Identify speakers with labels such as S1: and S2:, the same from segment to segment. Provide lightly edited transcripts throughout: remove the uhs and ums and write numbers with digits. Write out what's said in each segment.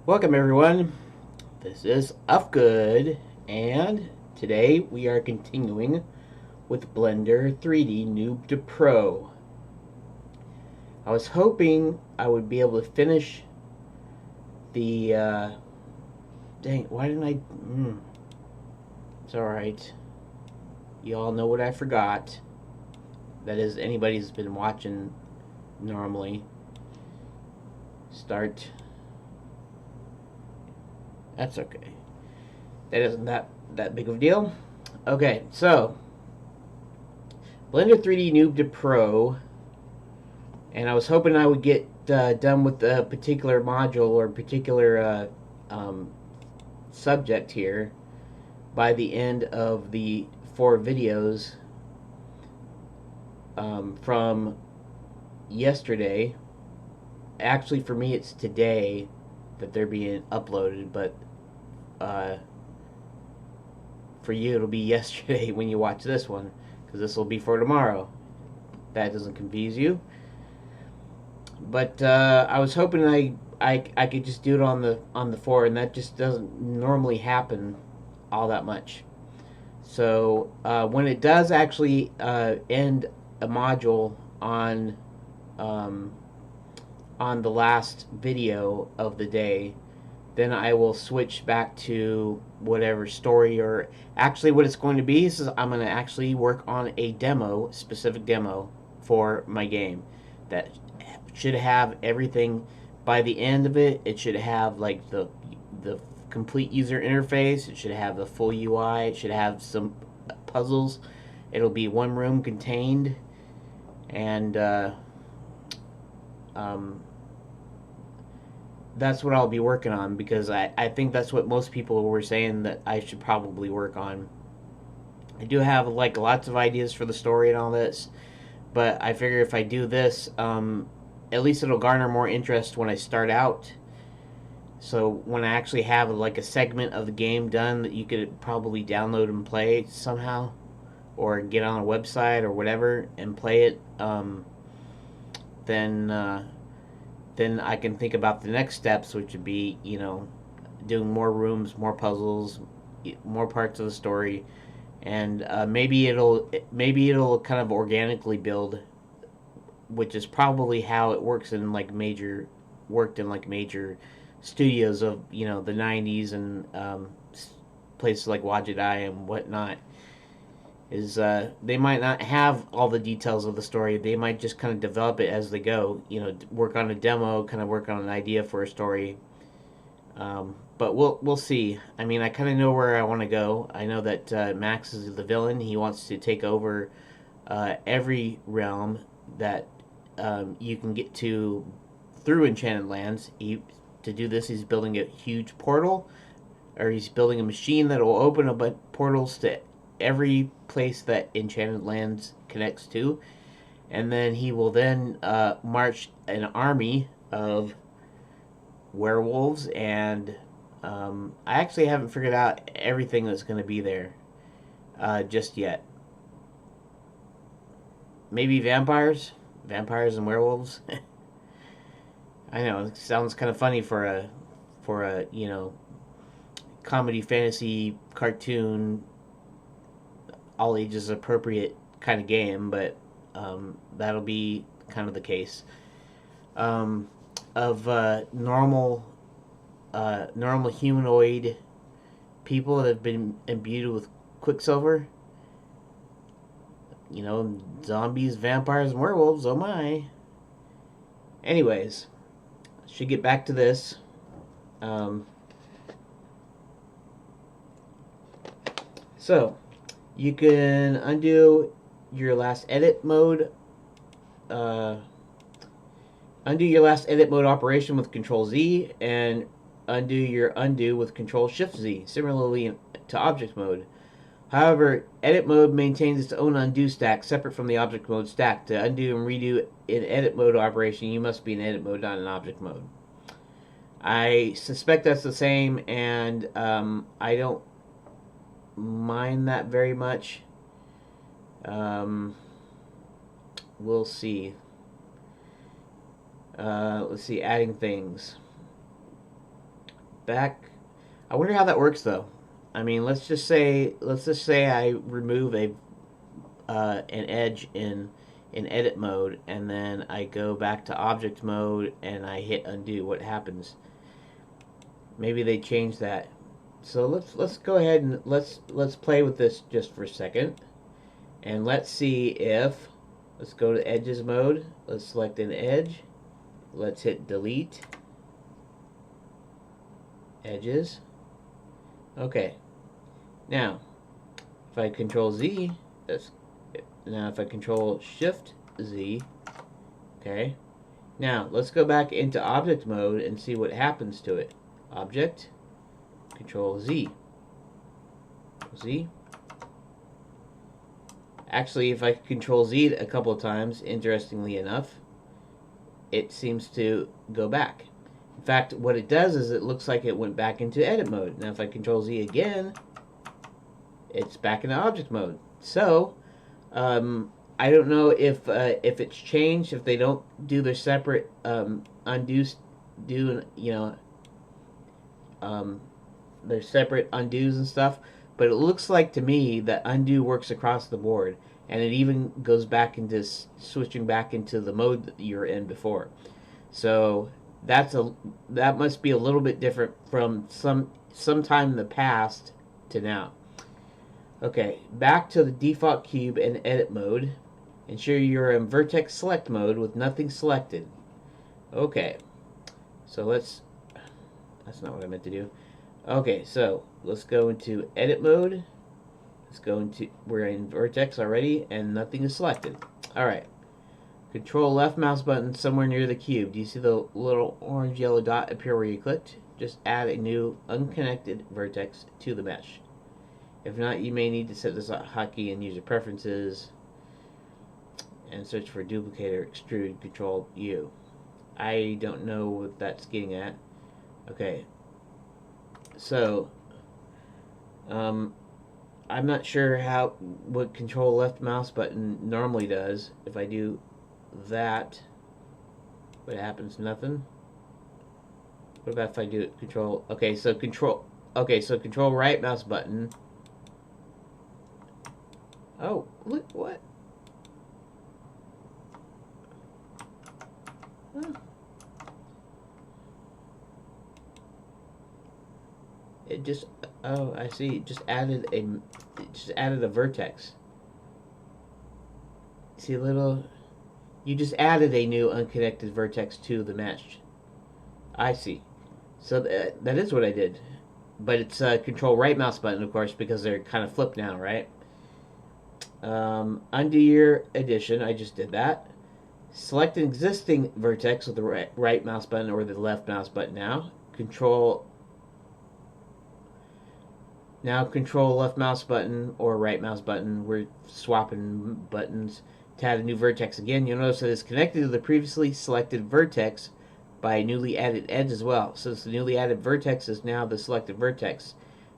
S1: Welcome everyone. This is Uhfgood, and today we are continuing with Blender 3D Noob to Pro. I was hoping I would be able to finish the. Dang, why didn't I? It's alright. You all know what I forgot. That is, anybody who's been watching normally. Start. That's okay. That isn't that big of a deal. Okay, so Blender 3D Noob to Pro, and I was hoping I would get done with a particular module or particular subject here by the end of the 4 videos from yesterday. Actually, for me, it's today that they're being uploaded, but uh, for you, it'll be yesterday when you watch this one, because this will be for tomorrow. That doesn't confuse you. But I was hoping I could just do it on the 4, and that just doesn't normally happen all that much. So when it does actually end a module um, on the last video of the day, then I will switch back to whatever story, or actually what it's going to be is I'm going to actually work on a demo, specific demo for my game that should have everything. By the end of it, it should have like the complete user interface. It should have the full UI. It should have some puzzles. It'll be one room contained, and um, that's what I'll be working on, because I think that's what most people were saying that I should probably work on. I do have like lots of ideas for the story and all this, but I figure if I do this, at least it'll garner more interest when I start out. So when I actually have like a segment of the game done that you could probably download and play somehow, or get on a website or whatever and play it, then then I can think about the next steps, which would be, doing more rooms, more puzzles, more parts of the story, and maybe it'll kind of organically build, which is probably how it worked in like major studios of the '90s, and places like Wajidai and whatnot. Is they might not have all the details of the story. They might just kind of develop it as they go. Work on a demo, kind of work on an idea for a story. But we'll see. I mean, I kind of know where I want to go. I know that Max is the villain. He wants to take over every realm that you can get to through Enchanted Lands. To do this, he's building a huge portal, or he's building a machine that will open up portals to every place that Enchanted Lands connects to, and then he will then march an army of werewolves, and I actually haven't figured out everything that's going to be there just yet. Maybe vampires and werewolves. I know it sounds kind of funny for a comedy fantasy cartoon, all ages appropriate kind of game, but that'll be kind of the case. Of normal humanoid people that have been imbued with Quicksilver. Zombies, vampires, and werewolves. Oh my. Anyways, should get back to this. Um, so, you can undo your last edit mode. Uh, Undo your last edit mode operation with Control Z, and undo your undo with Control Shift Z, similarly to object mode. However, edit mode maintains its own undo stack separate from the object mode stack. To undo and redo an edit mode operation, you must be in edit mode, not in object mode. I suspect that's the same, and I don't mind that very much. We'll see. Let's see, adding things. back. I wonder how that works though. I mean, let's just say I remove a an edge in edit mode, and then I go back to object mode and I hit undo. What happens? Maybe they changed that. So let's go ahead and let's play with this just for a second, and let's see if, let's go to edges mode. Let's select an edge. Let's hit delete edges. Okay. Now, if I control Z, that's, now if I control shift Z, okay. Now let's go back into object mode and see what happens to it. Object, control Z. Z. Actually, if I control Z a couple of times, interestingly enough, it seems to go back. In fact, what it does is it looks like it went back into edit mode. Now if I control Z again, it's back into object mode. So, I don't know if it's changed, if they don't do their separate undos, their separate undos and stuff. But it looks like to me that undo works across the board, and it even goes back into switching back into the mode that you were in before. So that must be a little bit different from sometime in the past to now. Okay, back to the default cube and edit mode. Ensure you're in vertex select mode with nothing selected. Okay, so that's not what I meant to do. Okay, so let's go into edit mode. Let's go into, we're in vertex already and nothing is selected. Alright, control left mouse button somewhere near the cube. Do you see the little orange yellow dot appear where you clicked? Just add a new unconnected vertex to the mesh. If not, you may need to set this hotkey in user preferences and search for duplicate or extrude, control U. I don't know what that's getting at. Okay, so I'm not sure what control left mouse button normally does. If I do that, what happens? Nothing. What about if I do it control? Okay, so control right mouse button. Oh, look, what? Huh. It just, oh, I see. It just added a vertex. See a little, you just added a new unconnected vertex to the mesh. I see. So that is what I did. But it's control right mouse button, of course, because they're kind of flipped now, right? Undo your addition. I just did that. Select an existing vertex with the right mouse button or the left mouse button now. Control left mouse button or right mouse button. We're swapping buttons to add a new vertex again. You'll notice that it's connected to the previously selected vertex by a newly added edge as well. So the newly added vertex is now the selected vertex.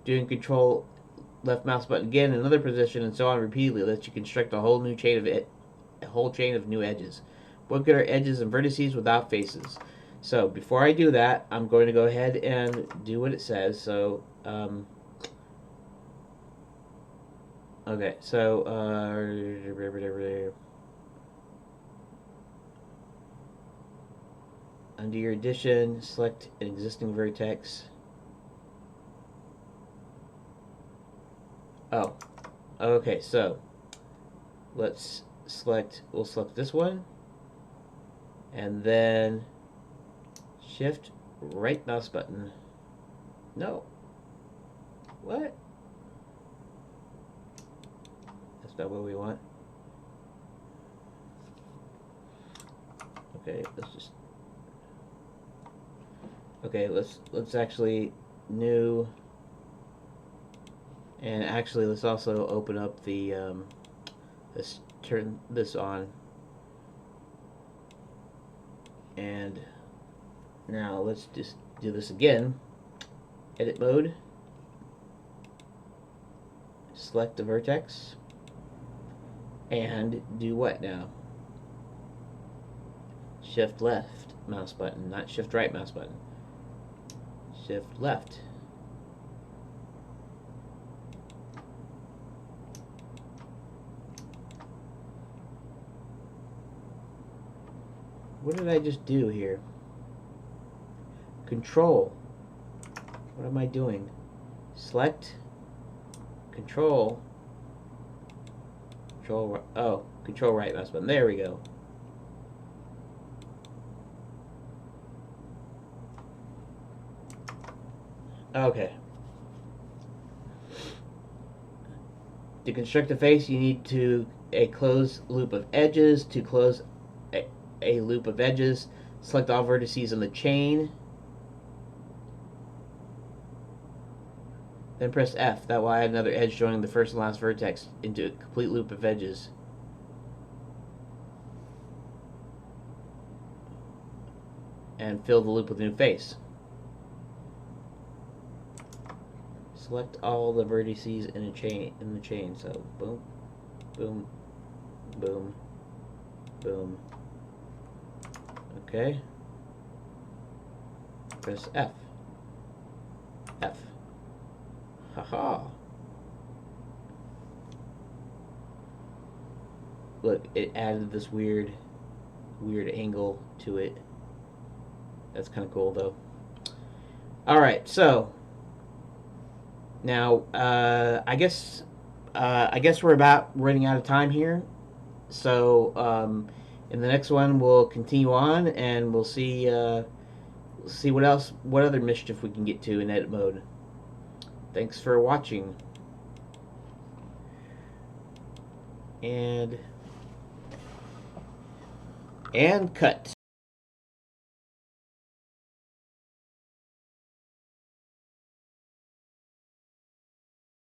S1: Doing control left mouse button again in another position and so on repeatedly lets you construct a whole chain of new edges. What good are edges and vertices without faces? So before I do that, I'm going to go ahead and do what it says. So okay, so undo your addition, select an existing vertex. Oh, okay, so we'll select this one, and then shift right mouse button. No. What? That's not what we want. Okay, let's actually new, and actually let's also open up the let's turn this on, and now let's just do this again. Edit mode, select the vertex, and do what now? Shift left mouse button, not shift right mouse button. Shift left. What did I just do here? Control. What am I doing? Select. Control. Control. Oh, control right mouse button. There we go. Okay. To construct a face, you need to a close loop of edges. To close a loop of edges, select all vertices on the chain. Then press F. That will add another edge joining the first and last vertex into a complete loop of edges. And fill the loop with a new face. Select all the vertices in the chain. So boom, boom, boom, boom. Okay. Press F. F. Haha. Look, it added this weird angle to it. That's kind of cool, though. All right, so now I guess we're about running out of time here. So in the next one, we'll continue on, and we'll see what other mischief we can get to in edit mode. Thanks for watching, and cut.